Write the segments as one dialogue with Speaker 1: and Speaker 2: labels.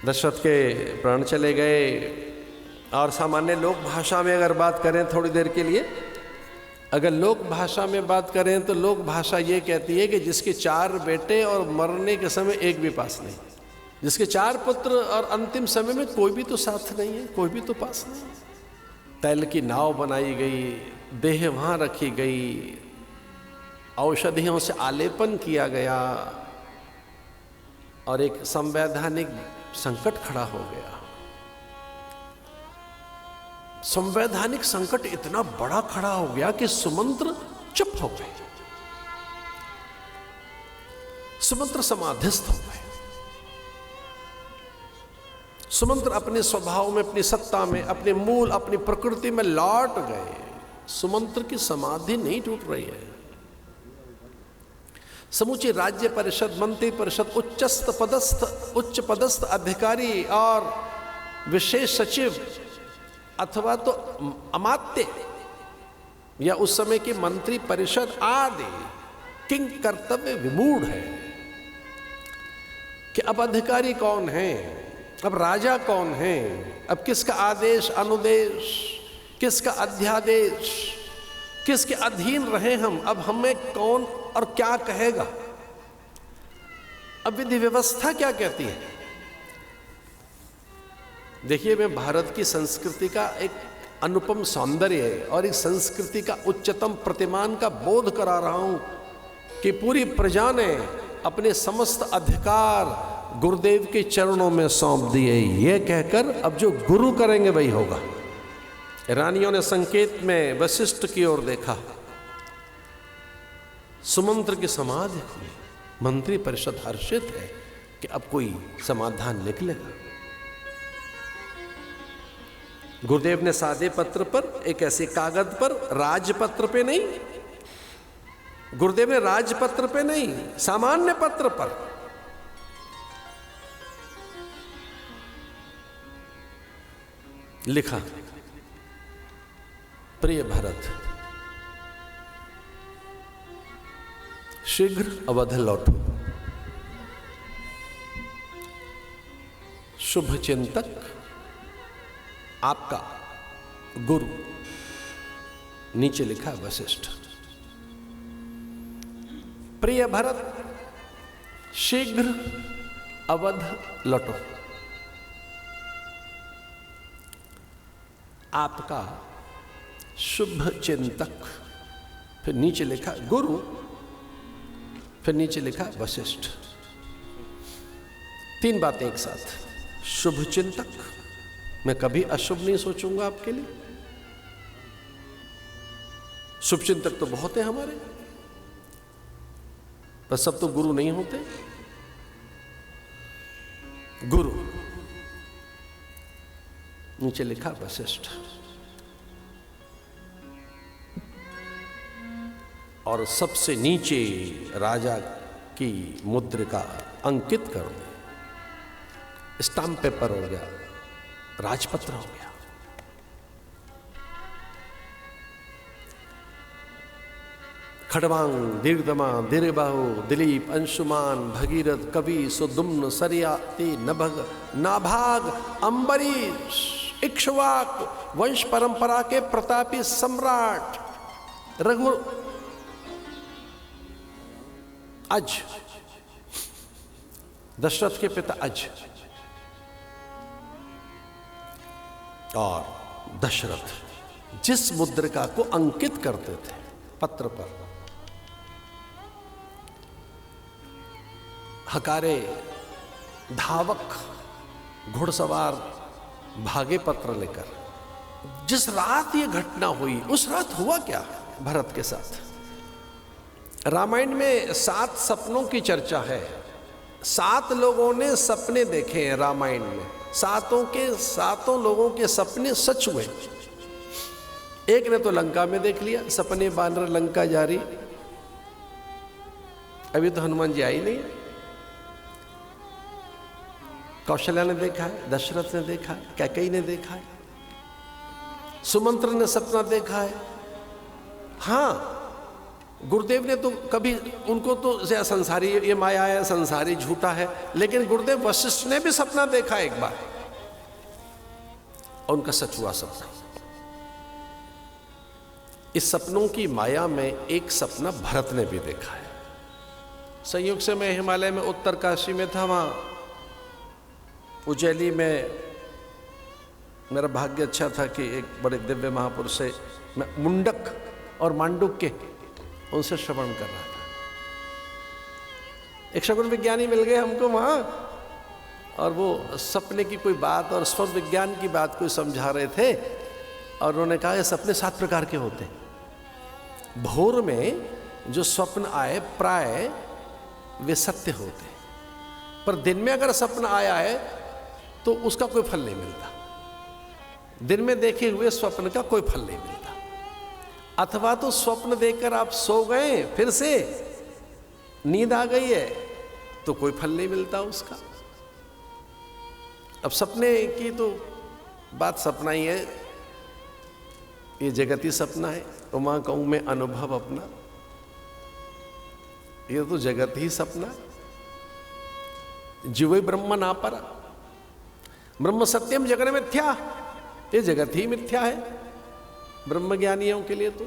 Speaker 1: दशरथ के प्राण चले गए। और सामान्य लोक भाषा में अगर बात करें थोड़ी देर के लिए, अगर लोक भाषा में बात करें तो लोक भाषा ये कहती है कि जिसके 4 बेटे और मरने के समय एक भी पास नहीं, जिसके 4 पुत्र और अंतिम समय में कोई भी तो साथ नहीं है, कोई भी तो पास नहीं। तैल की नाव बनाई गई, देह वहाँ रखी गई, औषधियों से आलेपन किया गया और एक संवैधानिक संकट खड़ा हो गया। संवैधानिक संकट इतना बड़ा खड़ा हो गया कि सुमंत्र चुप हो गए, सुमंत्र समाधिस्थ हो गए। सुमंत्र अपने स्वभाव में, अपनी सत्ता में, अपने मूल, अपनी प्रकृति में लौट गए। सुमंत्र की समाधि नहीं टूट रही है। समूची राज्य परिषद, मंत्री परिषद, उच्च पदस्थ अधिकारी और विशेष सचिव अथवा तो अमात्य या उस समय की मंत्री परिषद आदि किंग कर्तव्य विमूढ़ है कि अब अधिकारी कौन है, अब राजा कौन है, अब किसका आदेश अनुदेश, किसका अध्यादेश, किसके अधीन रहे हम, अब हमें कौन और क्या कहेगा, अब विधि व्यवस्था क्या कहती है। देखिए, मैं भारत की संस्कृति का एक अनुपम सौंदर्य और इस संस्कृति का उच्चतम प्रतिमान का बोध करा रहा हूं कि पूरी प्रजा ने अपने समस्त अधिकार गुरुदेव के चरणों में सौंप दिए, ये कहकर अब जो गुरु करेंगे वही होगा। रानियों ने संकेत में वशिष्ठ की ओर देखा, सुमंत्र की समाधि खुली, मंत्री परिषद हर्षित है कि अब कोई समाधान निकलेगा। गुरुदेव ने सादे पत्र पर, एक ऐसे कागज पर, राजपत्र पे नहीं, गुरुदेव ने राजपत्र पे नहीं, सामान्य पत्र पर लिखा, प्रिय भरत, शीघ्र अवध लौटो। शुभ चिंतक आपका गुरु। नीचे लिखा वशिष्ठ। प्रिय भरत, शीघ्र अवध लौटो। आपका शुभ चिंतक, फिर नीचे लिखा गुरु, फिर नीचे लिखा वशिष्ठ। 3 बातें एक साथ। शुभ चिंतक, मैं कभी अशुभ नहीं सोचूंगा आपके लिए। शुभ चिंतक तो बहुत है हमारे, पर सब तो गुरु नहीं होते। गुरु, नीचे लिखा वशिष्ठ। और सबसे नीचे राजा की मुद्रिका अंकित कर दे। स्टाम्प पेपर हो गया, राजपत्र हो गया। खड़वांग, दीर्घदमा, दीर्घबाहु, दिलीप, अंशुमान, भगीरथ, कवि, सुदुम्न, सरियाती, नभग, नाभाग, अंबरीश, इक्ष्वाक, वंश परंपरा के प्रतापी सम्राट रघु, अज, दशरथ के पिता अज, और दशरथ जिस मुद्रिका को अंकित करते थे पत्र पर, हकारे धावक घुड़सवार भागे पत्र लेकर। जिस रात ये घटना हुई, उस रात हुआ क्या भरत के साथ? रामायण में 7 सपनों की चर्चा है। 7 लोगों ने सपने देखे हैं रामायण में। 7 लोगों के सपने सच हुए। एक ने तो लंका में देख लिया, सपने बानर लंका जारी। अभी तो हनुमान जी आई नहीं। कौशल्या ने देखा है, दशरथ ने देखा है, कैकेयी ने देखा है, सुमंत्र ने सपना देखा है। हाँ, गुरुदेव ने तो कभी, उनको तो संसारी, ये माया है, संसारी झूठा है, लेकिन गुरुदेव वशिष्ठ ने भी सपना देखा एक बार और उनका सच हुआ सपना। इस सपनों की माया में एक सपना भरत ने भी देखा है। संयोग से मैं हिमालय में उत्तरकाशी में था, वहां उज्जैली में मेरा भाग्य अच्छा था कि एक बड़े दिव्य महापुरुष से मैं मुंडक और मांडुक्य उनसे श्रवण कर रहा था। एक शगुन विज्ञानी मिल गए हमको वहां, और वो सपने की कोई बात और स्वर विज्ञान की बात कोई समझा रहे थे, और उन्होंने कहा ये सपने 7 प्रकार के होते हैं। भोर में जो स्वप्न आए प्राय वे सत्य होते हैं, पर दिन में अगर सपना आया है तो उसका कोई फल नहीं मिलता। दिन में देखे हुए स्वप्न का कोई फल नहीं मिलता। अथवा तो स्वप्न देखकर आप सो गए, फिर से नींद आ गई है, तो कोई फल नहीं मिलता उसका। अब सपने की तो बात सपना ही है, ये जगत ही सपना है। उमा कहूं मैं अनुभव अपना, ये तो जगत ही सपना है। जीवे ब्रह्म ना परा, ब्रह्म सत्यम जगन मिथ्या, ये जगत ही मिथ्या है ब्रह्मज्ञानियों के लिए तो।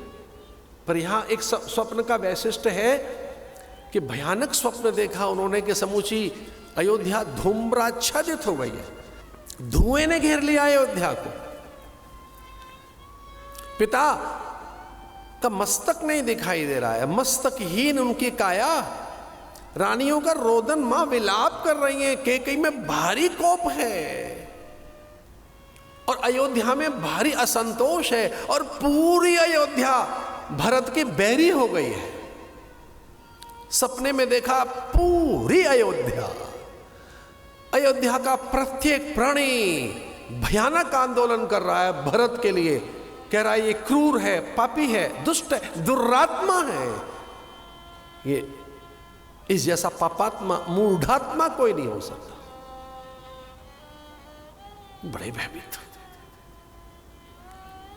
Speaker 1: पर यहां एक स्वप्न का वैशिष्ट है कि भयानक स्वप्न देखा उन्होंने कि समूची अयोध्या धूम्राच्छादित हो गई है, धुएं ने घेर लिया अयोध्या को। पिता का मस्तक नहीं दिखाई दे रहा है, मस्तकहीन उनकी काया। रानियों का रोदन, मां विलाप कर रही हैं, कैकेयी में भारी कोप है और अयोध्या में भारी असंतोष है, और पूरी अयोध्या भरत की बैरी हो गई है। सपने में देखा पूरी अयोध्या, अयोध्या का प्रत्येक प्राणी भयानक आंदोलन कर रहा है भरत के लिए। कह रहा है ये क्रूर है, पापी है, दुष्ट है, दुर्रात्मा है। ये इस जैसा पापात्मा, मूढ़ात्मा कोई नहीं हो सकता। बड़े भयभीत।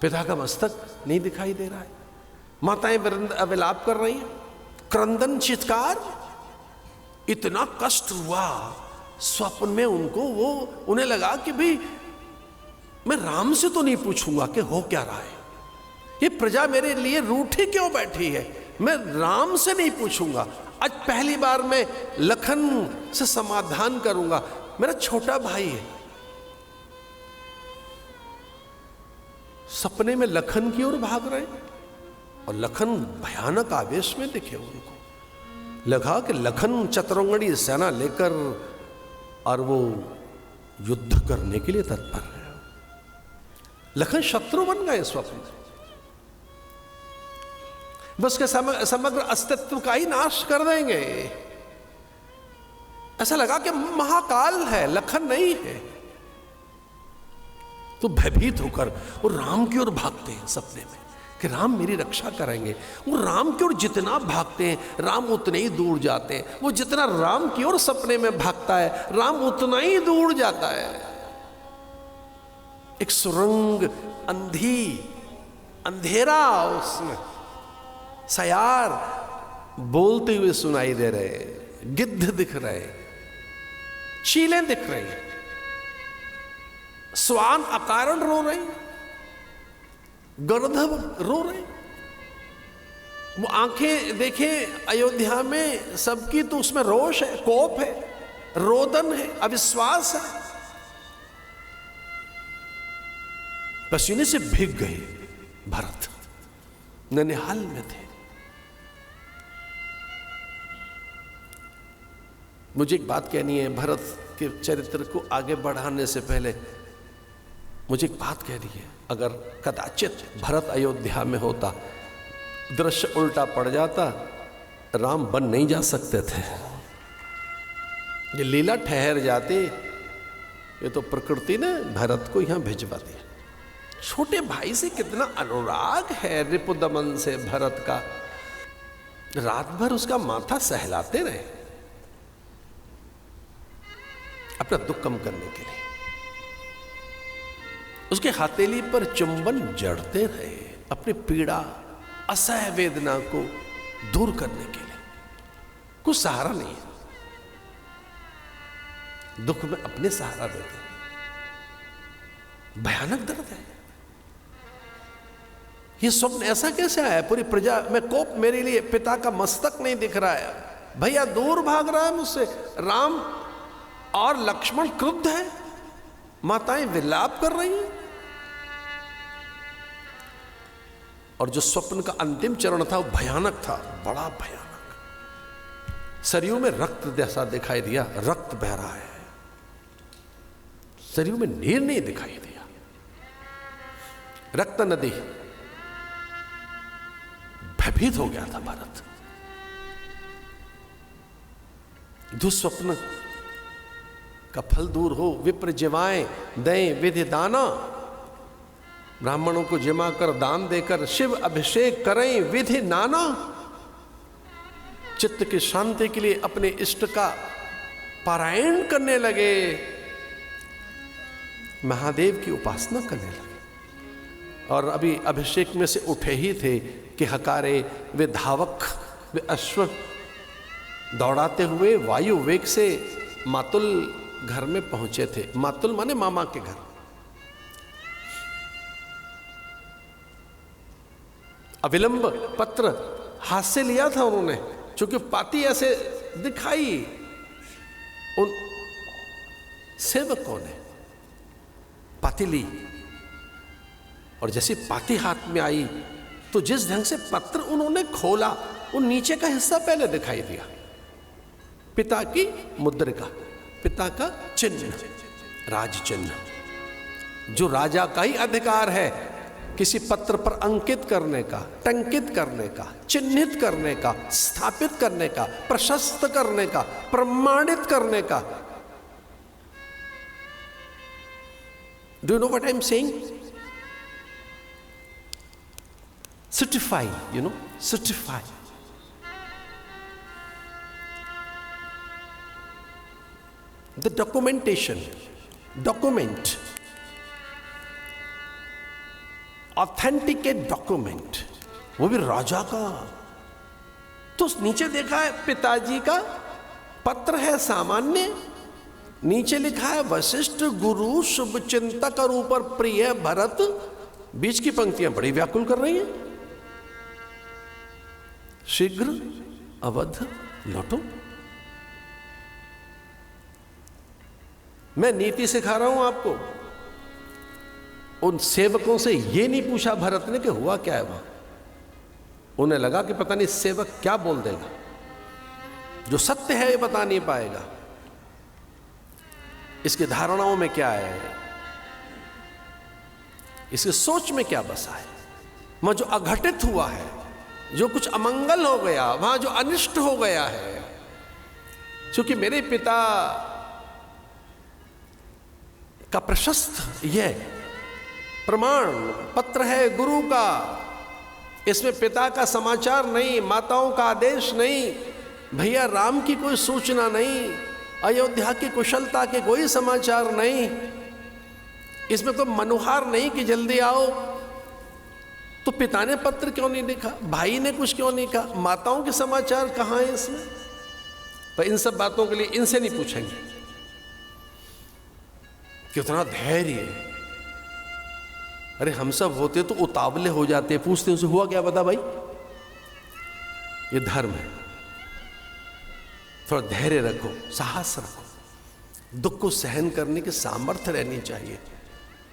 Speaker 1: पिता का मस्तक नहीं दिखाई दे रहा है, माताएं विलाप कर रही हैं, क्रंदन चित्कार। इतना कष्ट हुआ स्वप्न में उनको, वो उन्हें लगा कि भाई मैं राम से तो नहीं पूछूंगा कि हो क्या रहा है, ये प्रजा मेरे लिए रूठी क्यों बैठी है, मैं राम से नहीं पूछूंगा। आज पहली बार मैं लखन से समाधान करूंगा, मेरा छोटा भाई है। सपने में लखन की ओर भाग रहे, और लखन भयानक आवेश में दिखे। उनको लगा कि लखन चतुरंगड़ी सेना लेकर और वो युद्ध करने के लिए तत्पर है। लखन शत्रु बन गए स्वप्न में, बस के समग्र अस्तित्व का ही नाश कर देंगे। ऐसा लगा कि महाकाल है, लखन नहीं है। तो भयभीत होकर वो राम की ओर भागते हैं सपने में कि राम मेरी रक्षा करेंगे। वो राम की ओर जितना भागते हैं, राम उतने ही दूर जाते हैं। वो जितना राम की ओर सपने में भागता है, राम उतना ही दूर जाता है। एक सुरंग, अंधेरा, उसमें सयार बोलते हुए सुनाई दे रहे, गिद्ध दिख रहे, चीलें दिख रही, स्वान अकारण रो रही, गर्दभ रो रहे। वो आंखें देखें अयोध्या में सबकी, तो उसमें रोष है, कोप है, रोदन है, अविश्वास है। पसीने से भीग गए भरत, ननिहाल में थे। मुझे एक बात कहनी है, भरत के चरित्र को आगे बढ़ाने से पहले मुझे एक बात कहनी है। अगर कदाचित भरत अयोध्या में होता, दृश्य उल्टा पड़ जाता, राम बन नहीं जा सकते थे। ये लीला ठहर जाती, ये तो प्रकृति ने भरत को यहां भिजवा दिया। छोटे भाई से कितना अनुराग है रिपुदमन से भरत का, रात भर उसका माथा सहलाते रहे अपना दुख कम करने के लिए, उसके हथेली पर चुंबन जड़ते रहे, अपनी पीड़ा असह वेदना को दूर करने के लिए। कुछ सहारा नहीं है, दुख में अपने सहारा देते हैं। भयानक दर्द है। ये स्वप्न ऐसा कैसे आया? पूरी प्रजा में कोप मेरे लिए, पिता का मस्तक नहीं दिख रहा है, भैया दूर भाग रहा है मुझसे, राम और लक्ष्मण क्रुद्ध है, माताएं विलाप कर रही हैं। और जो स्वप्न का अंतिम चरण था वो भयानक था, बड़ा भयानक। सरयू में रक्त जैसा दिखाई दिया, रक्त बह रहा है, सरयू में नीर नहीं दिखाई दिया, रक्त नदी। भयभीत हो गया था भारत। दुस्वप्न का फल दूर हो, विप्र जिवाएं दें विधि दाना, ब्राह्मणों को जिमा कर दान देकर शिव अभिषेक करें विधि नाना। चित्त की शांति के लिए अपने इष्ट का पारायण करने लगे, महादेव की उपासना करने लगे। और अभी अभिषेक में से उठे ही थे कि हकारे वे धावक, वे अश्व दौड़ाते हुए वायु वेग से मातुल घर में पहुंचे थे। मातुल माने मामा के घर। अविलंब पत्र हाथ से लिया था उन्होंने, चूंकि पाती ऐसे दिखाई। उन सेवकों ने पाती ली, और जैसी पाती हाथ में आई तो जिस ढंग से पत्र उन्होंने खोला, वो नीचे का हिस्सा पहले दिखाई दिया, पिता की मुद्रिका, पिता का चिन्ह, राज चिन्ह, जो राजा का ही अधिकार है किसी पत्र पर अंकित करने का, टंकित करने का, चिन्हित करने का, स्थापित करने का, प्रशस्त करने का, प्रमाणित करने का। Do you know what I am saying? Certify, you know, certify. The documentation, document, authenticate document, वो भी राजा का। तो नीचे देखा है पिताजी का पत्र है सामान्य, नीचे लिखा है वशिष्ठ गुरु शुभ चिंतक और ऊपर प्रिय भरत। बीच की पंक्तियां बड़ी व्याकुल कर रही हैं, शीघ्र अवध लौटो। मैं नीति सिखा रहा हूं आपको। उन सेवकों से यह नहीं पूछा भरत ने कि हुआ क्या है वहां। उन्हें लगा कि पता नहीं सेवक क्या बोल देगा, जो सत्य है ये बता नहीं पाएगा, इसकी धारणाओं में क्या है, इसकी सोच में क्या बसा है। वहां जो अघटित हुआ है, जो कुछ अमंगल हो गया, वहां जो अनिष्ट हो गया है, क्योंकि मेरे पिता का प्रशस्त यह प्रमाण पत्र है गुरु का, इसमें पिता का समाचार नहीं, माताओं का आदेश नहीं, भैया राम की कोई सूचना नहीं, अयोध्या की कुशलता के कोई समाचार नहीं, इसमें तो मनुहार नहीं कि जल्दी आओ। तो पिता ने पत्र क्यों नहीं लिखा, भाई ने कुछ क्यों नहीं कहा, माताओं के समाचार कहां है इसमें? पर इन सब बातों के लिए इनसे नहीं पूछेंगे। कितना धैर्य! अरे हम सब होते तो उतावले हो जाते, पूछते उनसे हुआ क्या बता भाई। ये धर्म है, थोड़ा धैर्य रखो, साहस रखो, दुख को सहन करने की सामर्थ्य रहनी चाहिए।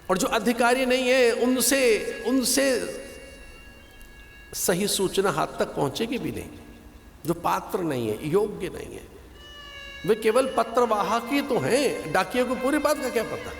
Speaker 1: और जो अधिकारी नहीं है उनसे सही सूचना हाथ तक पहुंचेगी भी नहीं। जो पात्र नहीं है, योग्य नहीं है, वे केवल पत्रवाहक ही तो हैं, डाकियों को पूरी बात का क्या पता।